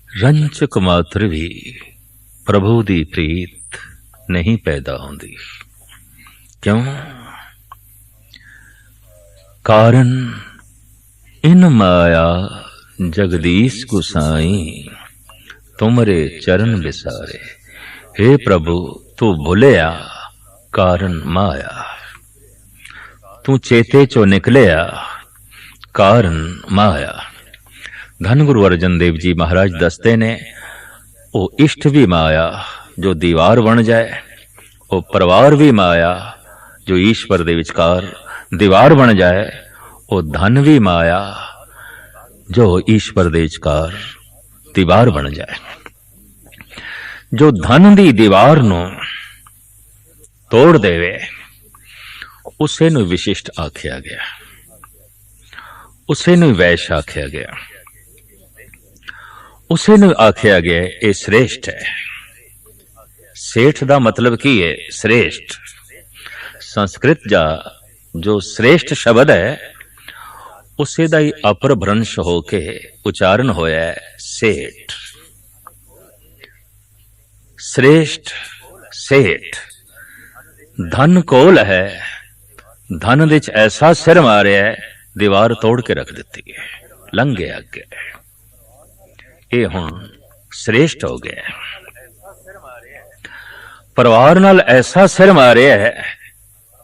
रंचक मात्र भी प्रभु दी प्रीत नहीं पैदा होंदी। क्यों? कारण इन माया जगदीश गुसाई तुमरे चरण बिसारे। हे प्रभु तू भुलिया कारण माया, तू चेते चो निकलिया कारण माया। धन गुरु अर्जन देव जी महाराज दसते ने वो इष्ट भी माया जो दीवार बन जाए, वो परिवार भी माया जो ईश्वर दे विचकार दीवार बन जाए, वो धन भी माया जो ईश्वर दे विचकार दीवार बन जाए। जो धन दी दीवार नू तोड़ देवे उसे नू विशिष्ट आख्या गया, उसे नू वैश आख्या गया, उसे नू आख्या गया ये श्रेष्ठ है। सेठ दा मतलब की है? श्रेष्ठ। संस्कृत जा जो श्रेष्ठ शब्द है उसे दा ही अपभ्रंश होके उच्चारण होया है सेठ। श्रेष्ठ सेठ। धन कोल है, धन दे च ऐसा सिर मारिया है दीवार तोड़ के रख दी है, लंघ गया अगे। ये हुण श्रेष्ठ हो गया। परिवार नाल ऐसा सिर मारिया है,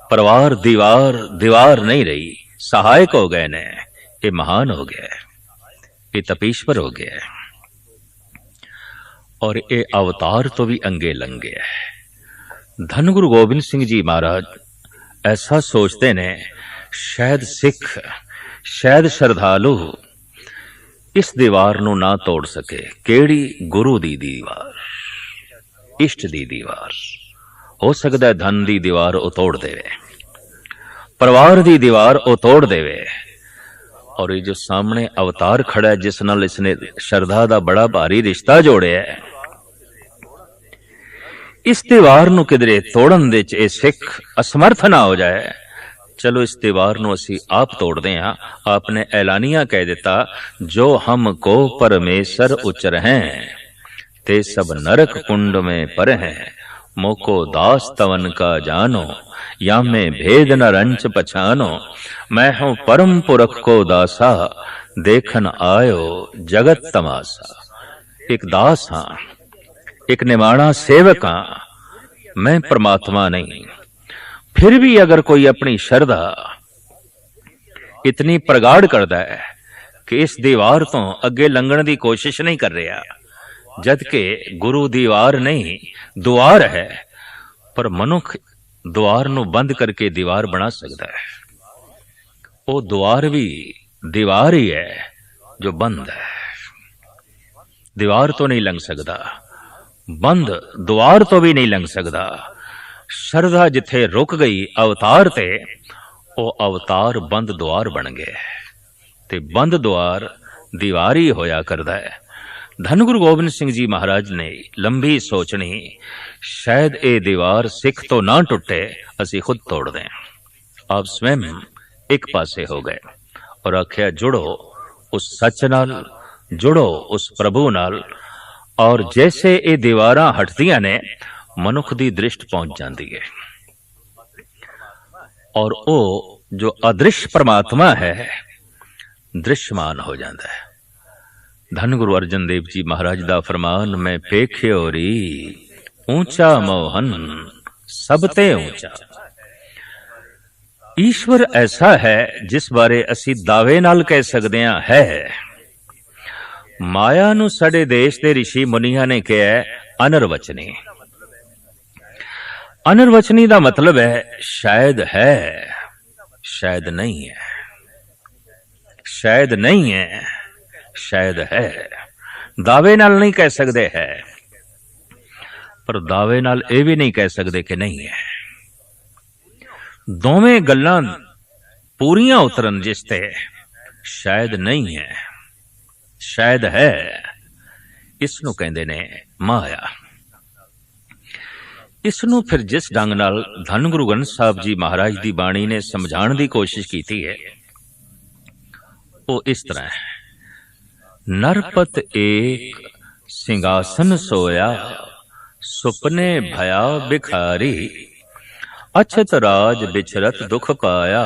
परिवार दीवार दीवार नहीं रही, सहायक हो गए ने। ये महान हो गया, ये तपीश्वर हो गया और ये अवतार तो भी अंगे लंघ गया है। धन गुरु गोबिंद सिंह जी महाराज ऐसा सोचते ने, शायद सिख, शायद श्रद्धालु इस दीवार नू ना तोड़ सके। केड़ी? गुरु दी दीवार, इष्ट दी दीवार। हो सकता है धन दी दीवार वो तोड़ देवे, परिवार दी दीवार वो तोड़ देवे, और ये जो सामने अवतार खड़ा है जिस नाल इसने श्रद्धा दा बड़ा भारी रिश्ता जोड़िया है, इस दीवार नू किधरे तोड़न दे च सिख असमर्थ ना हो जाए। चलो इस दीवार नू असी आप तोड़ दें। आपने ऐलानिया कह दिता, जो हमको परमेश्वर उचर हैं ते सब नरक कुंड में पर हैं, मोको दास तवन का जानो, या में भेद न रंच पछानो, मैं हूं परम पुरख को दासा, देखन आयो जगत तमाशा। एक दास हां, एक निमाणा सेवक हां, मैं परमात्मा नहीं। फिर भी अगर कोई अपनी श्रद्धा इतनी प्रगाढ़ करता है कि इस दीवार तो अगे लंघण की कोशिश नहीं कर रहा, जबकि गुरु दीवार नहीं द्वार है, पर मनुख द्वार नू बंद करके दीवार बना सकता है। वो द्वार भी दीवार ही है जो बंद है। दीवार तो नहीं लंघ सकता, बंद द्वार तो भी नहीं लंघ सकता। श्रद्धा जिथे रुक गई अवतार ते, वो अवतार बंद द्वार बन गए ते बंद द्वार दीवार ही होया करदा है। धन गुरु गोबिंद सिंह जी महाराज ने लंबी सोचनी, शायद ये दीवार सिख तो ना टुटे, असी खुद तोड़ दें। आप स्वयं एक पासे हो गए और आख्या, जुड़ो उस सच नाल, जुड़ो उस प्रभु नाल। और जैसे ये दीवारां हटदियां ने, मनुख दी दृष्टि पहुंच जाती है और वो जो अदृश्य परमात्मा है दृश्यमान हो जाता है। धन गुरु अर्जन देव जी महाराज दा फरमान, मैं पेख्यो री ऊंचा मोहन सबते ऊंचा। ईश्वर ऐसा है जिस बारे असी दावे नाल कह सकते हैं है। माया नू साडे देश दे ऋषि मुनिया ने कहा है अनर्वचनी। अनर्वचनी दा मतलब है शायद है, शायद नहीं है, शायद नहीं है, शायद है। दावे नाल नहीं कह सकते है, पर दावे नाल ये भी नहीं कह सकते कि नहीं है। दोवें गल्लां पूरियां उतरन जिसते शायद नहीं है, शायद है, इसनू कहंदे ने माया। इसनू फिर जिस ढंग नाल धन गुरु ग्रंथ साहब जी महाराज दी बाणी ने समझाने की कोशिश की है, वो इस तरह है। नरपत एक सिंहासन सोया सुपने भया भिखारी, अछत राज बिचरत दुख पाया,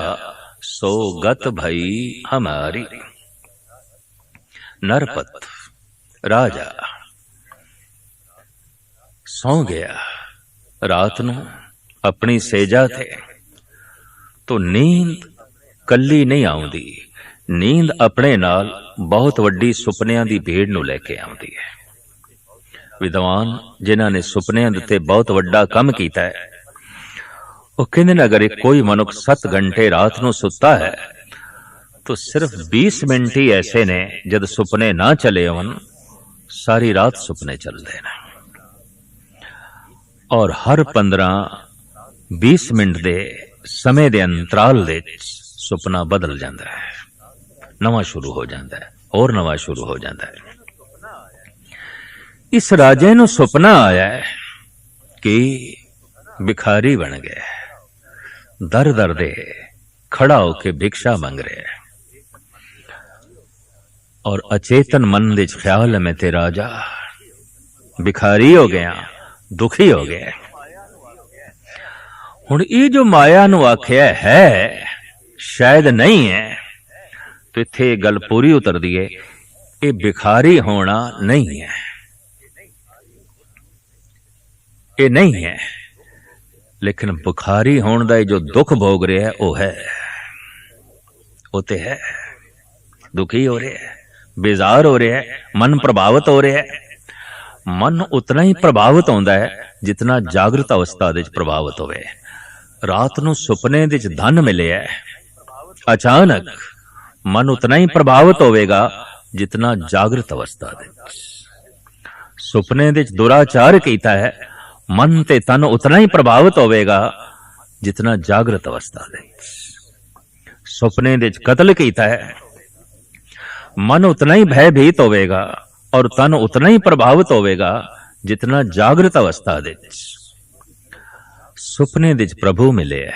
सो गत भई हमारी। नरपत राजा सौ गया रात नूं अपनी सेजा थे, तो नींद कल्ली नहीं आउंदी, नींद अपने नाल बहुत वड्डी सुपनियां दी भीड़ नूं लैके आउंदी है। विद्वान जिन्हां ने सुपनियां दे उत्ते बहुत वड्डा काम कीता है, वो कहंदे ने अगर कोई मनुख 7 घंटे रात नूं सुत्ता है तो सिर्फ 20 मिनट ही ऐसे ने जद सुपने ना चले होन, सारी रात सुपने चलते हैं। और हर 15-20 मिनट दे समय दे अंतराल दे सुपना बदल जाता है, नवा शुरू हो जाता है और नवा शुरू हो जाता है। इस राजे नूं सुपना आया है कि भिखारी बन गया, दर दर दे खड़ा होके भिक्षा मंग रहे है, और अचेतन मन दे ख्याल में ते राजा भिखारी हो गया, दुखी हो गया। हुण ये जो माया नूं आख्या है शायद नहीं है, तो इत्थे गल पूरी उतर दी है, ये भिखारी होना नहीं है, ये नहीं है, लेकिन भिखारी होने का जो दुख भोग रहा है वो है, वो तो है, दुखी हो रहा है, बेजार हो रहा है, मन प्रभावित हो रहा है। मन उतना ही प्रभावित होता है जितना जागृत अवस्था दे प्रभावित होवे। रात नूं सुपने दे धन मिले है, अचानक मन उतना ही प्रभावित होवेगा जितना जागृत अवस्था दे। सुपने दे दुराचार कीता है, मन ते तन उतना ही प्रभावित होवेगा जितना जागृत अवस्था दे। सुपने दे कत्ल कीता है, मन उतना ही भयभीत होवेगा और तन उतना ही प्रभावित होवेगा जितना जागृत अवस्था दे। सुपने दे प्रभु मिले है,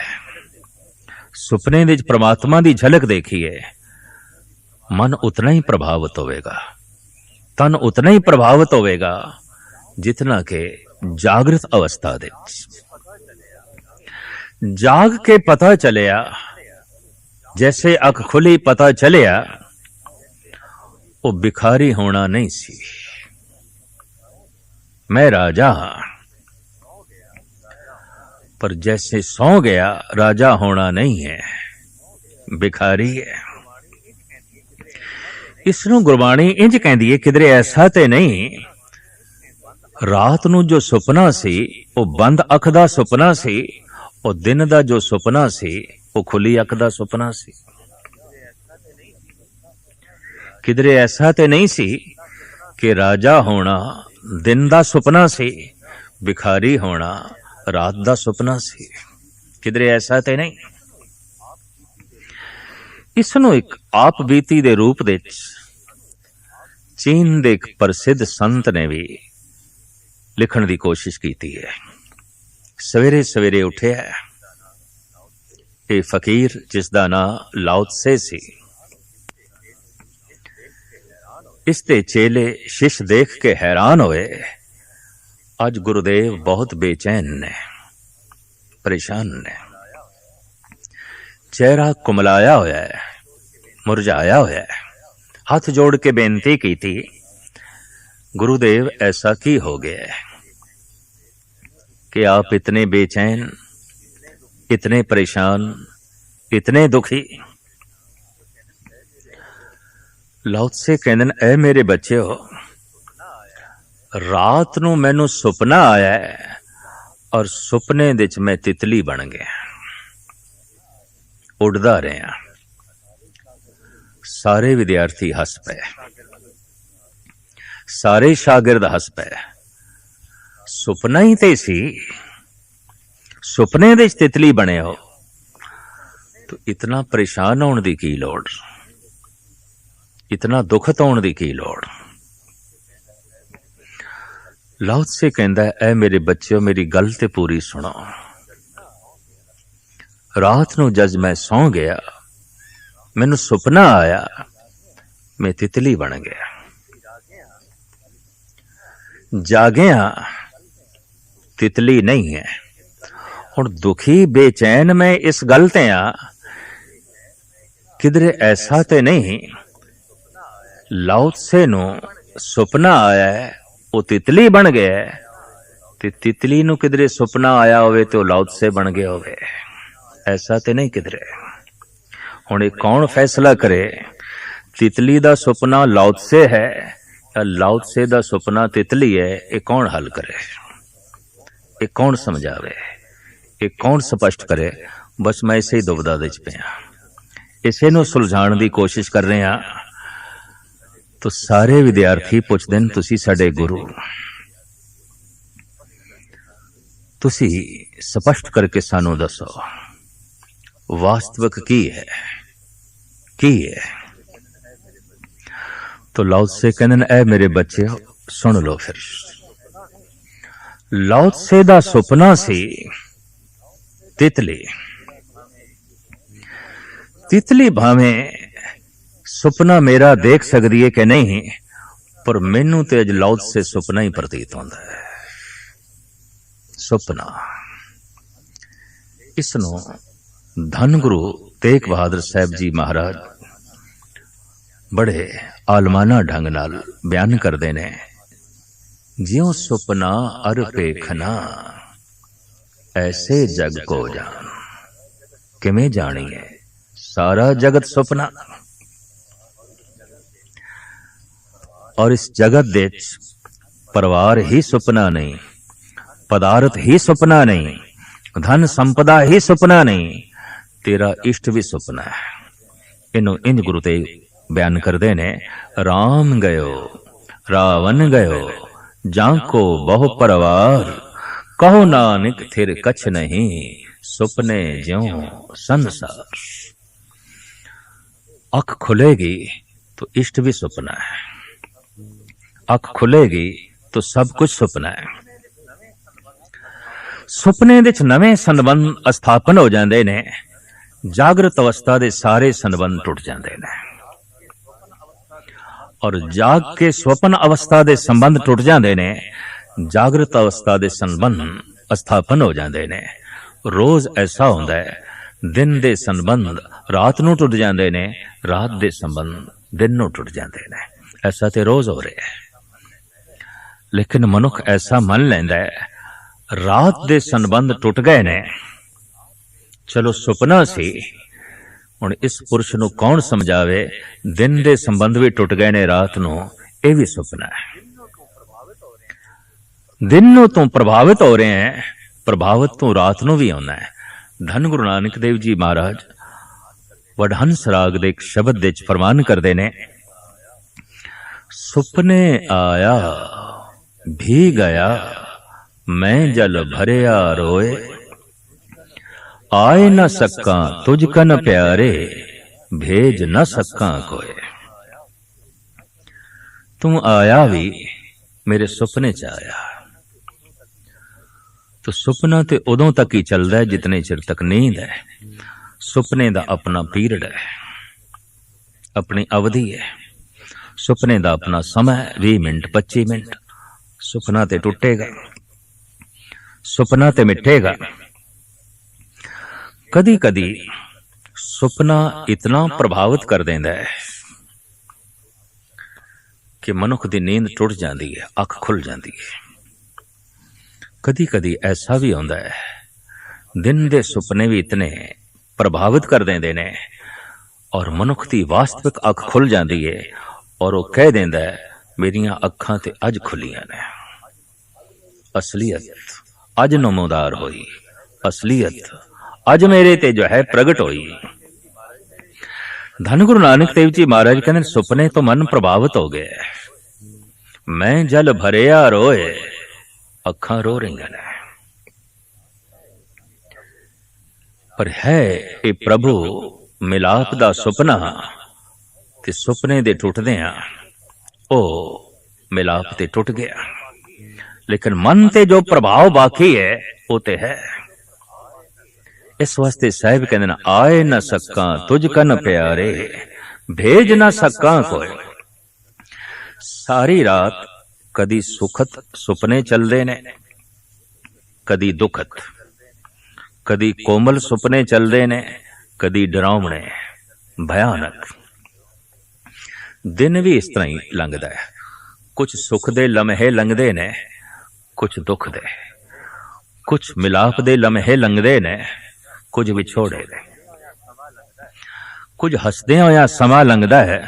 सुपने दे परमात्मा दी झलक देखी है, मन उतना ही प्रभावित होवेगा, तन उतना ही प्रभावित होवेगा जितना के जागृत अवस्था दे। जाग के पता चलिया, जैसे अख खुली पता चलिया, वो भिखारी होना नहीं सी, मैं राजा हां। पर जैसे सौ गया राजा होना नहीं है, भिखारी है। इसनू गुरबाणी इंज कहंदी है, किधरे ऐसा ते नहीं रात नू जो सुपना सी वो बंद अख दा सुपना सी, और दिन दा जो सुपना सी वो खुली अख दा सुपना सी। किधरे ऐसा ते नहीं सी कि राजा होना दिन दा सुपना सी, भिखारी होना रात दा सुपना सी, किधरे ऐसा ते नहीं। इसनू एक आप बीती दे रूप दे चीन दे एक प्रसिद्ध संत ने भी लिखण दी कोशिश की है। सवेरे सवेरे उठे है, ये फकीर जिसदा नाम लाओ त्से सी, इसते चेले शिष्य देख के हैरान होए, आज गुरुदेव बहुत बेचैन ने, परेशान ने, चेहरा कुमलाया होया है, मुरझाया होया है। हाथ जोड़ के बेनती की थी, गुरुदेव ऐसा की हो गया है कि आप इतने बेचैन, इतने परेशान, इतने दुखी। लाओ त्से कहंदे ने, ऐ मेरे बच्चे हो, रात नू मैनू सुपना आया है और सुपने दे च मैं तितली बन गया, उड़दा रहा। सारे विद्यार्थी हस पे, सारे शागिर्द हस पे। सुपना ही ते सी, सुपने दे च तितली बने हो, तो इतना परेशान होने की की लोड़, इतना दुखत होने की की लोड़। लाओ त्से कहंदा है, ऐ मेरे बच्चों मेरी गल ते पूरी सुनो। रात नू जज मैं सौ गया, मैनू सुपना आया, मैं तितली बन गया। जागिया तितली नहीं है। हुण दुखी बेचैन मैं इस गल ते आ, किधरे ऐसा ते नहीं लाओ त्से नूं सुपना आया है वो तितली बन गया है, ते तितली नूं किधरे सुपना आया होवे ते लाओ त्से बन गया होवे, ऐसा ते नहीं किधरे। हुण कौन फैसला करे तितली दा सुपना लाओ त्से है या लाओ त्से दा सुपना तितली है? ये कौन हल करे, ये कौन समझावे, ये कौन स्पष्ट करे? बस मैं इसे ही दुविधा दे च पिया, इसे नूं सुलझाण दी कोशिश कर रहे हां। तो सारे विद्यार्थी पुछदे ने तुसी साडे गुरु, तुसी स्पष्ट करके सानू दसो वास्तविक की है, की है? तो लाओ त्से कहंदे ए मेरे बच्चे सुन लो। फिर लाओ त्से दा सुपना सी तितली। तितली भावें सुपना मेरा देख सकती है कि नहीं, पर मैनू तो अज लाओ त्से सुपना ही प्रतीत होता है। सुपना इसनों धन गुरु तेग बहादुर साहब जी महाराज बड़े आलमाना ढंग नाल बयान करते ने, ज्यों सुपना अर पेखना ऐसे जग को जान। किवें जानिए सारा जगत सुपना, और इस जगत दे परिवार ही सुपना नहीं, पदार्थ ही सुपना नहीं, धन संपदा ही सुपना नहीं, तेरा इष्ट भी सुपना है। इनू इंज गुरु तेग बयान करते ने, राम गयो रावण गयो जाको बहु परवार, कहो नानक थिर कछ नहीं, सुपने ज्यों संसार। अख खुलेगी तो इष्ट भी सुपना है, अख खुलेगी तो सब कुछ सुपना है। सुपने दे च नवे संबंध स्थापन हो जाते ने, जागृत अवस्था दे सारे संबंध टुट जाते ने, और जाग के स्वप्न अवस्था दे संबंध टुट जाते ने, जागृत अवस्था दे संबंध स्थापन हो जाते ने। रोज ऐसा होता है, दिन दे संबंध रात नूं टुट जाते ने, रात दे संबंध दिन नूं टुट जाते ने। ऐसा तो रोज हो रहा है, लेकिन मनुख ऐसा मन लैंदा है रात दे संबंध टुट गए ने, चलो सुपना सी, हुण इस पुरुष नूं कौन समझावे, दिन दे संबंध भी टुट गए ने, रात नूं ये भी सुपना है। दिन नूं तो प्रभावित हो रहे हैं, प्रभावित तो रात नूं भी होना है। धन गुरु नानक देव जी महाराज वडहंस राग दे एक शब्द दे च फरमान करदे ने, सुपने आया भी गया मैं जल भरिया रोए, आए न सका तुझ कन प्यारे भेज न सका कोय। तू आया भी मेरे सुपने च आया, तो सुपना तो उदों तक ही चलता है जितने चिर तक नींद है। सुपने का अपना पीरियड है, अपनी अवधि है। सुपने का अपना समय 20 मिनट 25 मिनट। सुपना ते टुटेगा, सुपना ते मिटेगा। कदी कदी सुपना इतना प्रभावित कर देंदा है कि मनुख की नींद टुट जाती है, अख खुल जाती है। कदी कदी ऐसा भी होता है, दिन दे सुपने भी इतने प्रभावित कर देंदे ने और मनुख की वास्तविक अख खुल जाती है और वह कह देंदा है मेरियां अखां ते अज खुलियां ने। असलियत अज नमोदार होई, असलियत अज मेरे ते जो है प्रगट होई। धन गुरु नानक देव जी महाराज कहते सुपने तो मन प्रभावित हो गए, मैं जल भरिया रोए, अखां रो रही ने। पर है ये प्रभु मिलाप दा सुपना, ते सुपने दे टुटदियां ओ मिलाप ते टुट गया, लेकिन मन ते जो प्रभाव बाकी है वो ते है। इस वास्ते साहिब कहते ना, आए न सका तुझ कन प्यारे भेज न सका कोई। सारी रात ਕਦੀ ਸੁਖਤ ਸੁਪਨੇ ਚੱਲਦੇ ਨੇ, ਕਦੀ ਦੁਖਤ, ਕਦੀ ਕੋਮਲ ਸੁਪਨੇ ਚੱਲਦੇ ਨੇ, ਕਦੀ ਡਰਾਵਣੇ ਭਿਆਨਕ। ਦਿਨ ਵੀ ਇਸ ਤਰ੍ਹਾਂ ਹੀ ਲੰਘਦਾ ਹੈ। ਕੁਝ ਸੁਖ ਦੇ ਲਮਹੇ ਲੰਘਦੇ ਨੇ, ਕੁਝ ਦੁੱਖ ਦੇ, ਕੁਝ ਮਿਲਾਪ ਦੇ ਲਮਹੇ ਲੰਘਦੇ ਨੇ, ਕੁਝ ਵਿਛੋੜੇ ਦੇ, ਕੁਝ ਹੱਸਦਿਆਂ ਹੋਇਆਂ ਸਮਾਂ ਲੰਘਦਾ ਹੈ,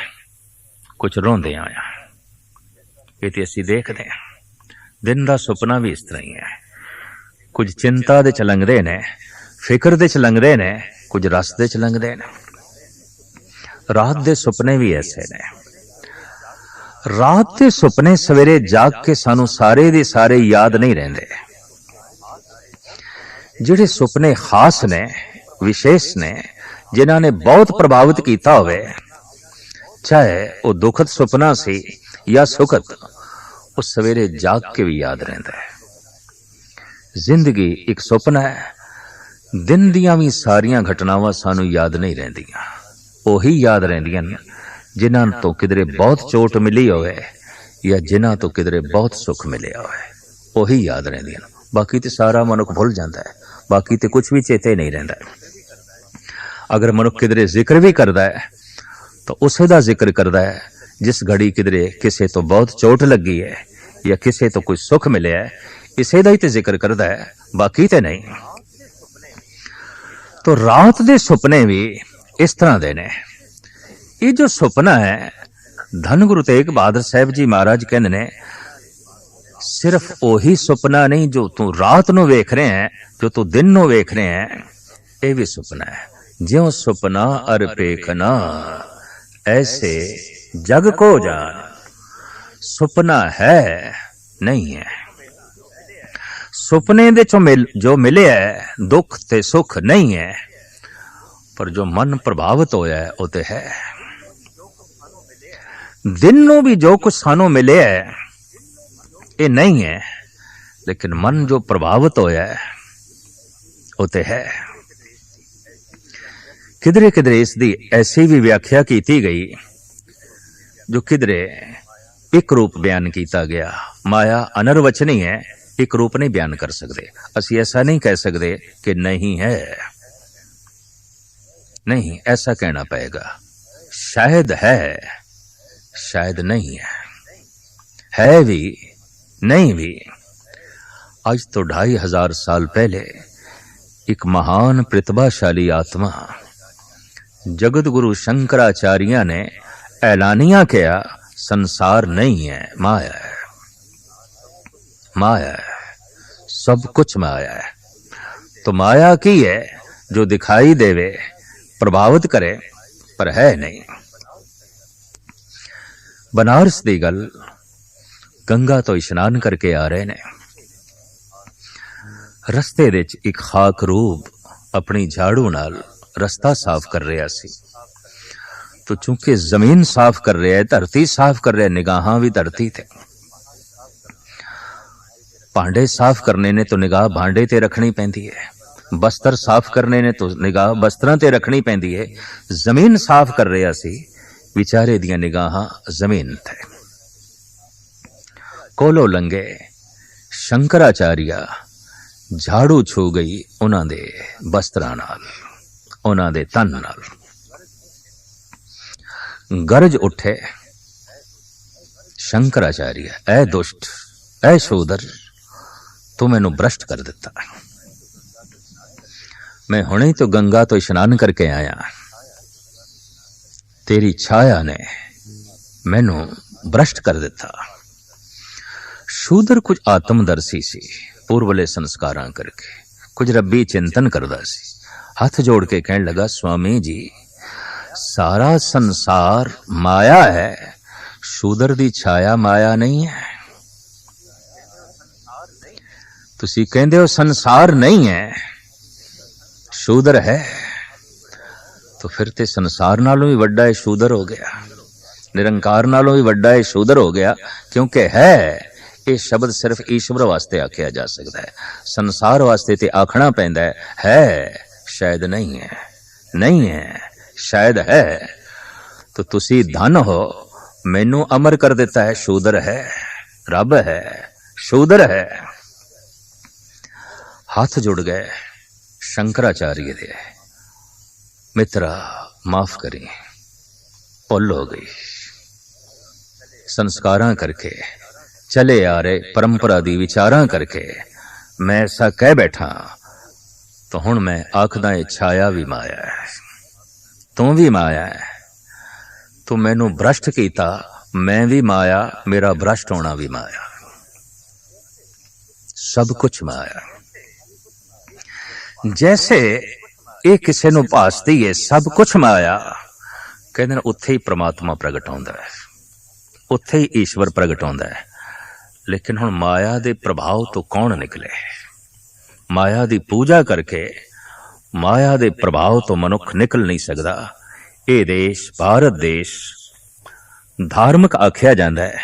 ਕੁਝ ਰੋਂਦਿਆਂ ਹੋਇਆਂ। ਇਹ ਤੇ ਅਸੀਂ ਦੇਖਦੇ ਹਾਂ। ਦਿਨ ਦਾ ਸੁਪਨਾ ਵੀ ਇਸ ਤਰ੍ਹਾਂ ਹੀ ਹੈ। ਕੁਝ ਚਿੰਤਾ ਦੇ ਚ ਲੰਘਦੇ ਨੇ, ਫਿਕਰ ਦੇ ਚ ਲੰਘਦੇ ਨੇ, ਕੁਝ ਰਸ ਦੇ ਚ ਲੰਘਦੇ ਨੇ। ਰਾਤ ਦੇ ਸੁਪਨੇ ਵੀ ਐਸੇ ਨੇ। ਰਾਤ ਦੇ ਸੁਪਨੇ ਸਵੇਰੇ ਜਾਗ ਕੇ ਸਾਨੂੰ ਸਾਰੇ ਦੇ ਸਾਰੇ ਯਾਦ ਨਹੀਂ ਰਹਿੰਦੇ। ਜਿਹੜੇ ਸੁਪਨੇ ਖਾਸ ਨੇ, ਵਿਸ਼ੇਸ਼ ਨੇ, ਜਿਨ੍ਹਾਂ ਨੇ ਬਹੁਤ ਪ੍ਰਭਾਵਿਤ ਕੀਤਾ ਹੋਵੇ, ਚਾਹੇ ਉਹ ਦੁਖਦ ਸੁਪਨਾ ਸੀ ਜਾਂ ਸੁਖਤ, ਉਹ ਸਵੇਰੇ ਜਾਗ ਕੇ ਵੀ ਯਾਦ ਰਹਿੰਦਾ ਹੈ। ਜ਼ਿੰਦਗੀ ਇੱਕ ਸੁਪਨਾ ਹੈ। ਦਿਨ ਦੀਆਂ ਵੀ ਸਾਰੀਆਂ ਘਟਨਾਵਾਂ ਸਾਨੂੰ ਯਾਦ ਨਹੀਂ ਰਹਿੰਦੀਆਂ। ਉਹੀ ਯਾਦ ਰਹਿੰਦੀਆਂ ਨੇ ਜਿਨ੍ਹਾਂ ਤੋਂ ਕਿਧਰੇ ਬਹੁਤ ਚੋਟ ਮਿਲੀ ਹੋਵੇ ਜਾਂ ਜਿਨ੍ਹਾਂ ਤੋਂ ਕਿਧਰੇ ਬਹੁਤ ਸੁੱਖ ਮਿਲਿਆ ਹੋਵੇ। ਉਹੀ ਯਾਦ ਰਹਿੰਦੀਆਂ ਨੇ। ਬਾਕੀ ਤੇ ਸਾਰਾ ਮਨੁੱਖ ਭੁੱਲ ਜਾਂਦਾ ਹੈ। ਬਾਕੀ ਤੇ ਕੁਝ ਵੀ ਚੇਤੇ ਨਹੀਂ ਰਹਿੰਦਾ। ਅਗਰ ਮਨੁੱਖ ਕਿਧਰੇ ਜ਼ਿਕਰ ਵੀ ਕਰਦਾ ਹੈ ਤਾਂ ਉਸੇ ਦਾ ਜ਼ਿਕਰ ਕਰਦਾ ਹੈ ਜਿਸ ਘੜੀ ਕਿਧਰੇ ਕਿਸੇ ਤੋਂ ਬਹੁਤ ਚੋਟ ਲੱਗੀ ਹੈ ਜਾਂ ਕਿਸੇ ਤੋਂ ਕੋਈ ਸੁੱਖ ਮਿਲਿਆ ਹੈ, ਇਸੇ ਦਾ ਹੀ ਤੇ ਜ਼ਿਕਰ ਕਰਦਾ ਹੈ, ਬਾਕੀ ਤੇ ਨਹੀਂ। तो रात दे सुपने भी इस तरह दे ने। ये जो सुपना है, धन गुरु तेग बहादुर साहब जी महाराज कहते ने, सिर्फ ओही सुपना नहीं जो तू रात नू वेख रहे हैं, जो तू दिन नू वेख रहे हैं, ये भी सुपना है। ज्यों सुपना अर पेखना ऐसे जग को जान। सुपना है नहीं है। सुपने दे चो जो मिले है दुख ते सुख नहीं है, पर जो मन प्रभावित होया है वो ते है। दिन नू भी जो कुछ सानू मिले है ये नहीं है, लेकिन मन जो प्रभावित होया है वो ते है। किधरे किधरे इसकी ऐसी भी व्याख्या की गई जो किधरे एक रूप बयान किया गया। माया अनर्वचनी है, एक रूप नहीं बयान कर सकते। असी ऐसा नहीं कह सकते कि नहीं है, नहीं ऐसा कहना पड़ेगा। शायद है, शायद नहीं है भी नहीं भी। आज तो 2500 साल पहले एक महान प्रतिभाशाली आत्मा जगत गुरु शंकराचार्य ने ऐलानिया किया, संसार नहीं है, माया है। माया है, सब कुछ माया है। तो माया की है जो दिखाई देवे, प्रभावित करे, पर है नहीं। बनारस दी गल, गंगा तो इशनान करके आ रहे ने, रस्ते दे च एक खाक रूप अपनी झाड़ू नाल रस्ता साफ कर रहा सी। तो चूंकि जमीन साफ कर रहा है, धरती साफ कर रहा है, निगाहां भी धरती थे। भांडे साफ करने ने तो निगाह भांडे ते रखनी पैंदी है, बस्तर साफ करने ने तो निगाह बस्तरां ते रखनी पैंदी है। जमीन साफ कर रहा सी, विचारे दियां निगाहां जमीन थे। कोलो लंघे शंकराचार्य झाड़ू छू गई उन्हां दे बस्तरां नाल, उन्हां दे तन नाल। गरज उठे शंकराचार्य, ऐ दुष्ट, ऐ शूदर, तू मैनू भ्रष्ट कर दिता। मैं हुणे तो गंगा तो इशनान करके आया, तेरी छाया ने मैनू भ्रष्ट कर दिता। शूदर कुछ आत्मदर्शी सी, पूर्वले संस्कारां करके कुछ रब्बी चिंतन करदा सी। हाथ जोड़ के कहने लगा, स्वामी जी सारा संसार माया है, शूदर दी छाया माया नहीं है। तुसी कहंदे हो संसार नहीं है, शूदर है, तो फिर ते संसार नालों भी वड्डा है शूदर हो गया, निरंकार नालों भी वड्डा है शूदर हो गया। क्योंकि है ये शब्द सिर्फ ईश्वर वास्ते आख्या जा सकता है, संसार वास्ते ते आखना पैंदा है शायद नहीं है, नहीं है शायद है। तो तुसी धन हो, मैनू अमर कर देता है, शूदर है, रब है, शूद्र है। हाथ जुड़ गए शंकराचार्य दे, मित्रा माफ करी, भुल हो गई। संस्कारां करके चले आ रहे परंपरा दी विचारां करके मैं ऐसा कह बैठा, तो हुण मैं आखदा ए छाया भी माया है, तू भी माया है। तू मैनू भ्रष्ट कीता, मैं भी माया, मेरा भ्रष्ट होना भी माया, सब कुछ माया। जैसे ये किसी नू भासदी है सब कुछ माया, कहते उत्थे ही परमात्मा प्रगट होंदा है, उत्थे ही ईश्वर प्रगट होंदा है। लेकिन हुण माया दे प्रभाव तो कौन निकले? माया दी पूजा करके माया दे प्रभाव तो मनुख निकल नहीं सकदा। ये देश भारत देश धार्मिक आख्या जांदा है,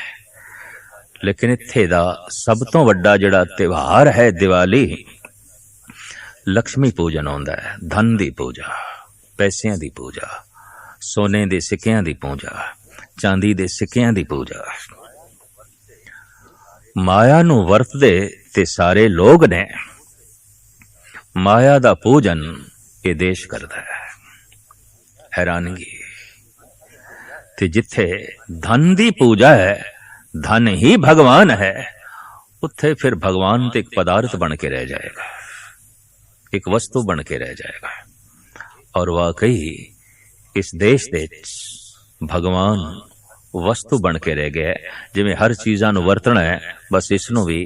लेकिन इत्थे दा सब तो वड्डा जिहड़ा त्योहार है दिवाली, लक्ष्मी पूजन होंदा है, धन दी पूजा, पैसिਆਂ दी पूजा, सोने दे सिक्किਆਂ दी पूजा, चांदी दे सिक्किਆਂ दी पूजा। माया नू वरतदे ते सारे लोग ने, माया दा पूजन ये देश करदा है। हैरानगी। ते जिथे धन दी पूजा है, धन ही भगवान है, उत्थे फिर भगवान तो एक पदार्थ बन के रह जाएगा, एक वस्तु बन के रह जाएगा। और वाकई इस देश दे भगवान वस्तु बन के रह गया। जिवें हर चीज़ां नूं वरतना है, बस इसनूं भी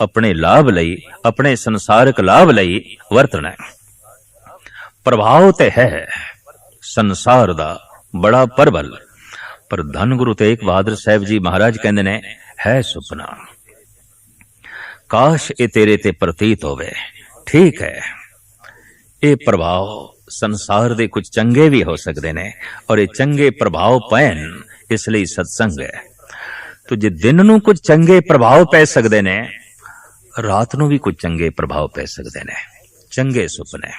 अपने लाभ लई, अपने संसारिक लाभ लई वरतना है। प्रभाव ते है संसार दा बड़ा प्रबल, पर धन गुरु तेग बहादुर साहब जी महाराज कहंदे ने, है सुपना, काश ये तेरे ते प्रतीत होवे। ठीक है, ये प्रभाव संसार दे कुछ चंगे भी हो सकते ने, और ये चंगे प्रभाव पैन इसलिए सत्संग है। तो जे दिन नूं कुछ चंगे प्रभाव पै सकते ने, रात नूं भी कुछ चंगे प्रभाव पै सकते ने। चंगे सुपने,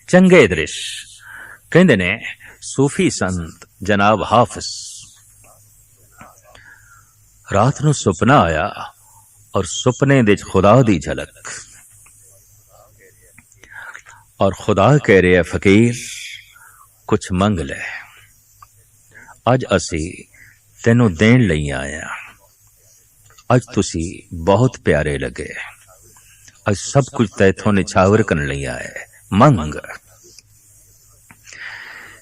चंगे दृश्य। कहंदे ने सूफी संत जनाब हाफिज, रात नूं सुपना आया और सुपने दे खुदा दी झलक, और खुदा कह रहे फकीर कुछ मंग ले, अज असी तेनों देन लई आए, अज तुसी बहुत प्यारे लगे, अज सब कुछ तैथों निछावर करन लई आए, मंग।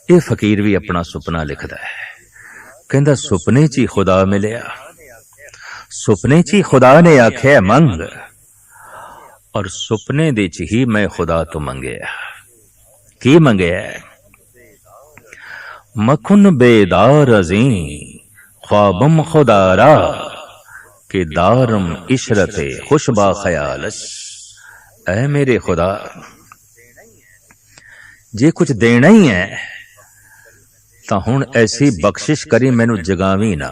ये फकीर भी अपना सुपना लिखदा है, कहंदा सुपने च ही खुदा मिलिया, सुपने च ही खुदा ने आख्या मंग, और सुपने दे च ही मैं खुदा तो मंगया। की मंगया? मखुन बेदार अजी ख्वाबम खुदारा के दारम इशरते खुशबा ख्यालस। ऐ मेरे खुदा, जे कुछ देना ही है तो हुण ऐसी बख्शिश करी मैनू जगावी ना,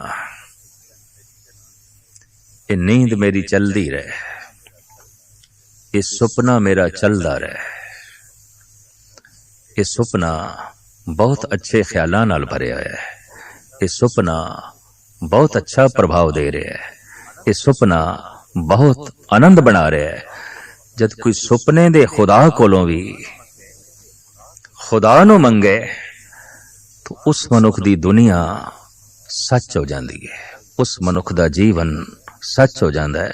ये नींद मेरी चलती रहे, ये सुपना मेरा चलता रहे, ये सुपना बहुत अच्छे ख्यालां नाल भरिया है, ये सुपना बहुत अच्छा प्रभाव दे रहा है, ये सुपना बहुत आनंद बना रहा है। जब कोई सुपने दे खुदा कोलों भी खुदा नूं मंगे तो उस मनुख दी दुनिया सच हो जाती है, उस मनुख दा जीवन सच हो जाता है,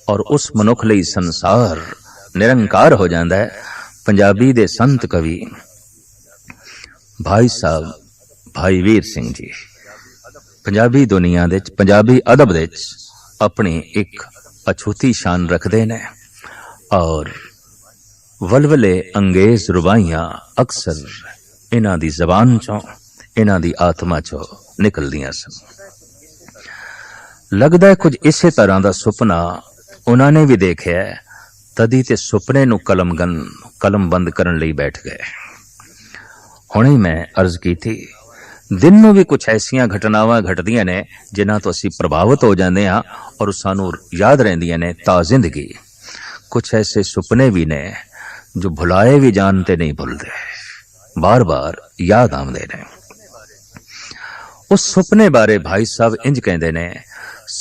और उस मनुख लई संसार निरंकार हो जाता है। पंजाबी दे संत कवि भाई साहब भाई वीर सिंह जी पंजाबी दुनिया दे, पंजाबी अदब दे अपनी एक अछूती शान रखते ने, और वलवले अंगेज रुबाइयां अक्सर इन्हां दी जबान चों, इन्हां दी आत्मा चों निकलदियां सन। लगदा है कुछ इसे तरह दा सुपना उन्होंने भी देखा है, तदी ते सुपने नूं कलमबंद करन लई बैठ गए। हुणे मैं अर्ज की थी, दिन नूं भी कुछ ऐसियां घटनावां घटदियां ने जिन्हां तो असीं प्रभावित हो जाते हैं और सानूं याद रहिंदियां ने ता जिंदगी। कुछ ऐसे सुपने भी ने जो भुलाए भी जानते नहीं भुलते, बार बार याद आउंदे ने। उस सुपने बारे भाई साहब इंज कहंदे ने,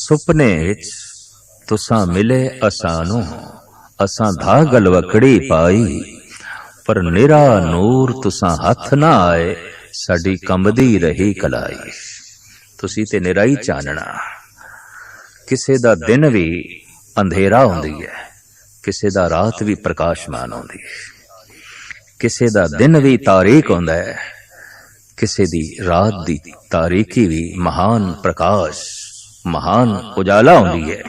सुपने विच तुसां मिले असानू, असां धा गलवकड़ी पाई, पर निरा नूर तुसां हथ ना आए, साडी कंबदी रही कलाई। तुसी ते निरा ही चानना, किसे दा दिन भी अंधेरा होंदी है, किसे दा रात भी प्रकाशमान होंदी है, किसे दा दिन भी तारीक होंदा है, किसे दी रात दी तारीकी भी महान प्रकाश महान उजाला होंदी है।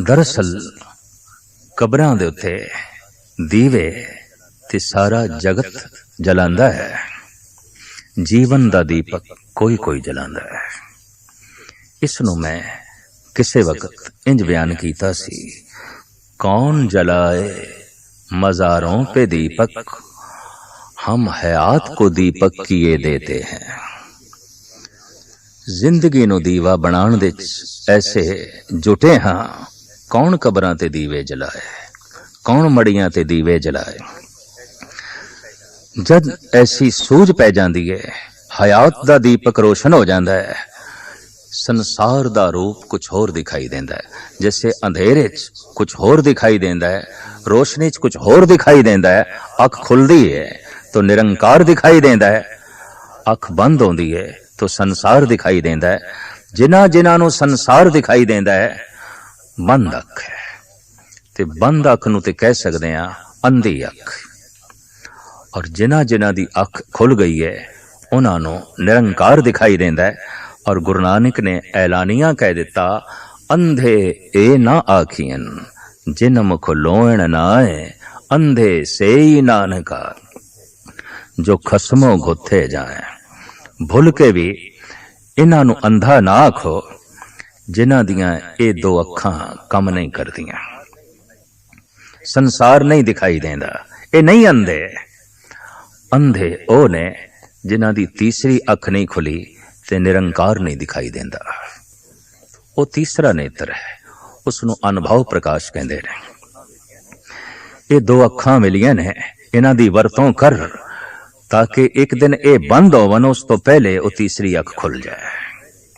दरअसल कबरां दे उत्ते दीवे ते सारा जगत जलांदा है, जीवन दा दीपक कोई कोई जलांदा है। इसनू मैं किसे वक्त इंज बयान कीता सी, कौन जलाए मज़ारों पे दीपक, हम हयात को दीपक किए देते हैं। जिंदगी नू दीवा बनाण दे ऐसे जुटे हाँ, कौन कबरां ते दीवे जलाए, कौन मड़ियां ते दीवे जलाए। जद ऐसी सूझ पै जांदी है, हयात दा दीपक रोशन हो जांदा है, संसार दा रूप कुछ होर दिखाई देंदा है। जैसे अंधेरे च कुछ होर दिखाई देंदा है, रोशनी च कुछ होर दिखाई देंदा है। अख खुलदी है तो निरंकार दिखाई देंदा है, अख बंद होंदी है तो संसार दिखाई देंदा है। जिन्हां जिन्हां नू संसार दिखाई देंदा है, बंद अख है, ते बंद अख नू ते कह सकदे हां अंधी अख। और जिन्हां जिन्हां दी अख खुल गई है, उन्हां नू निरंकार दिखाई देंदा है। और गुरु नानक ने ऐलानिया कह दिता, अंधे ए ना आखियन, जिन मुख लोण नाए, अंधे से ही नानका, जो खसमों गुथे जाए। भुल के भी इन्हां नू अंधा ना आखो, जिन्हां दियां ए दो अखां कम नहीं करदियां, संसार नहीं दिखाई देंदा। ए नहीं अंधे, अंधे ओ ने जिन्हां दी तीसरी अख नहीं खुली ते निरंकार नहीं दिखाई देंदा। वो तीसरा नेत्र है, उसनू अनुभव प्रकाश कहंदे ने। ये दो अखां मिलियां ने, इन्हां दी वरतों कर, ताकि एक दिन ये बंद होवन, उस तो पहले वो तीसरी अख खुल जाए।